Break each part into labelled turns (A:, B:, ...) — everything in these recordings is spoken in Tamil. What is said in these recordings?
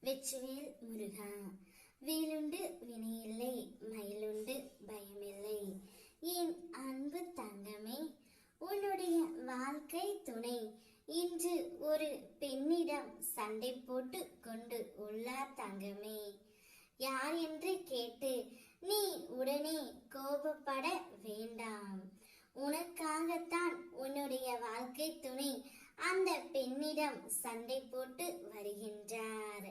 A: வெற்றிவேல் முருகா. வேலுண்டு வினையில்லை, மயிலுண்டு பயமில்லை. என் அன்பு தங்கமே, உன்னுடைய வாழ்க்கை துணை இன்று ஒரு பெண்ணிடம் சண்டை போட்டு கொண்டு உள்ளார் தங்கமே. யார் என்று கேட்டு நீ உடனே கோபப்பட வேண்டாம். உனக்காகத்தான் உன்னுடைய வாழ்க்கை துணை அந்த பெண்ணிடம் சண்டை போட்டு வருகின்றார்.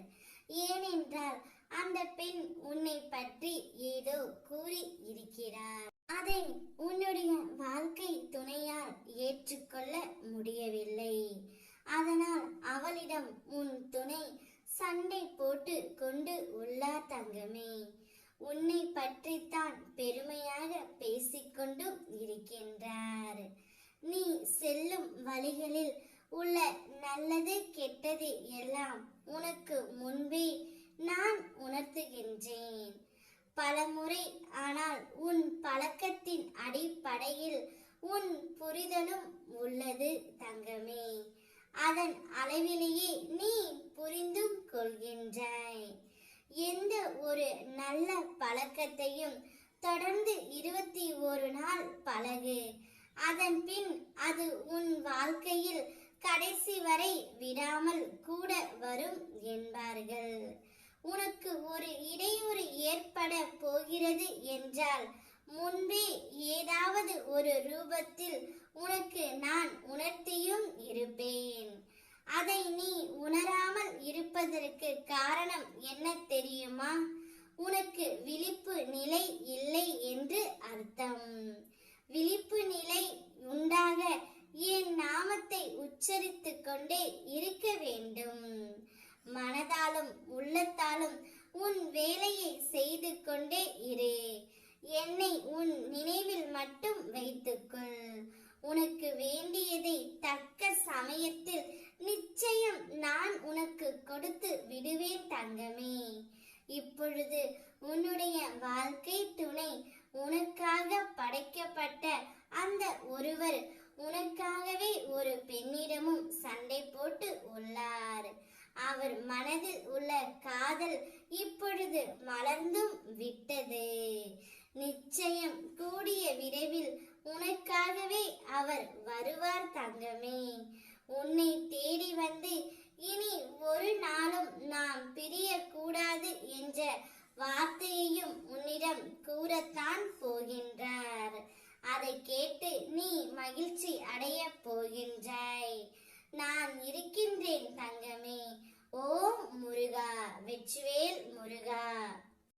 A: ஏனென்றால் அந்த பெண் உன்னை பற்றி ஏதோ கூறி இருக்கிறார். அதை உன்னுடைய வாழ்க்கை துணையால் ஏற்றுக்கொள்ள முடியவில்லை. அதனால் அவளிடம் உன் துணை சண்டை போட்டு கொண்டு உள்ளார் தங்கமே. உன்னை பற்றித்தான் பெருமையாக பேசிக்கொண்டும் இருக்கின்றார். நீ செல்லும் வழிகளில் உள்ள நல்லது கெட்டது எல்லாம் உனக்கு முன்பே நான் உணர்த்துகின்றேன் பலமுறை. ஆனால் உன் பழக்கத்தின் அடிப்படையில் உன் புரிதலும் உள்ளது தங்கமே. அதன் அளவிலேயே நீ புரிந்தும் கொள்கின்றாய். எந்த ஒரு நல்ல பழக்கத்தையும் தொடர்ந்து 21 நாள் பழகு. அதன் பின் அது உன் வாழ்க்கையில் கடைசி வரை விடாமல் கூட வரும் என்பார்கள். உனக்கு ஒரு இடையூறு ஏற்பட போகிறது என்றால் முன்பே ஏதாவது ஒரு ரூபத்தில் உனக்கு நான் உணர்த்தியும் இருப்பேன். அதை நீ உணராமல் இருப்பதற்கு காரணம் என்ன தெரியுமா? உனக்கு விழிப்பு நிலை இல்லை என்று அர்த்தம். விழிப்பு நிலை உண்டாக என் நாமத்தை உச்சரித்துக் கொண்டே இருக்க வேண்டும். மனதாலும் உள்ளத்தாலும் உன் வேலையை செய்து கொண்டே இரு. என்னை உன் நினைவில் மட்டும் வைத்துக்கொள். உனக்கு வேண்டியதை தக்க சமயத்தில் நிச்சயம் நான் உனக்கு கொடுத்து விடுவேன் தங்கமே. இப்பொழுது உன்னுடைய வாழ்க்கை துணை உனக்காக படைக்கப்பட்ட அந்த ஒருவர் உனக்காகவே ஒரு பெண்ணிடமும் சண்டை போட்டு உள்ளார். அவர் மனதில் உள்ள காதல் இப்பொழுது மலர்ந்தும் விட்டது. நிச்சயம் கூடிய விரைவில் உனக்காகவே அவர் வருவார் தங்கமே. உன்னை தேடி வந்து இனி ஒரு நாளும் நாம் பிரியக்கூடாது என்ற வார்த்தையையும் உன்னிடம் கூறத்தான் போகின்றார். அதை கேட்டு நீ மகிழ்ச்சி அடைய போகின்றாய். நான் இருக்கின்றேன் தங்கமே. ஓம் முருகா. வெற்றிவேல் முருகா.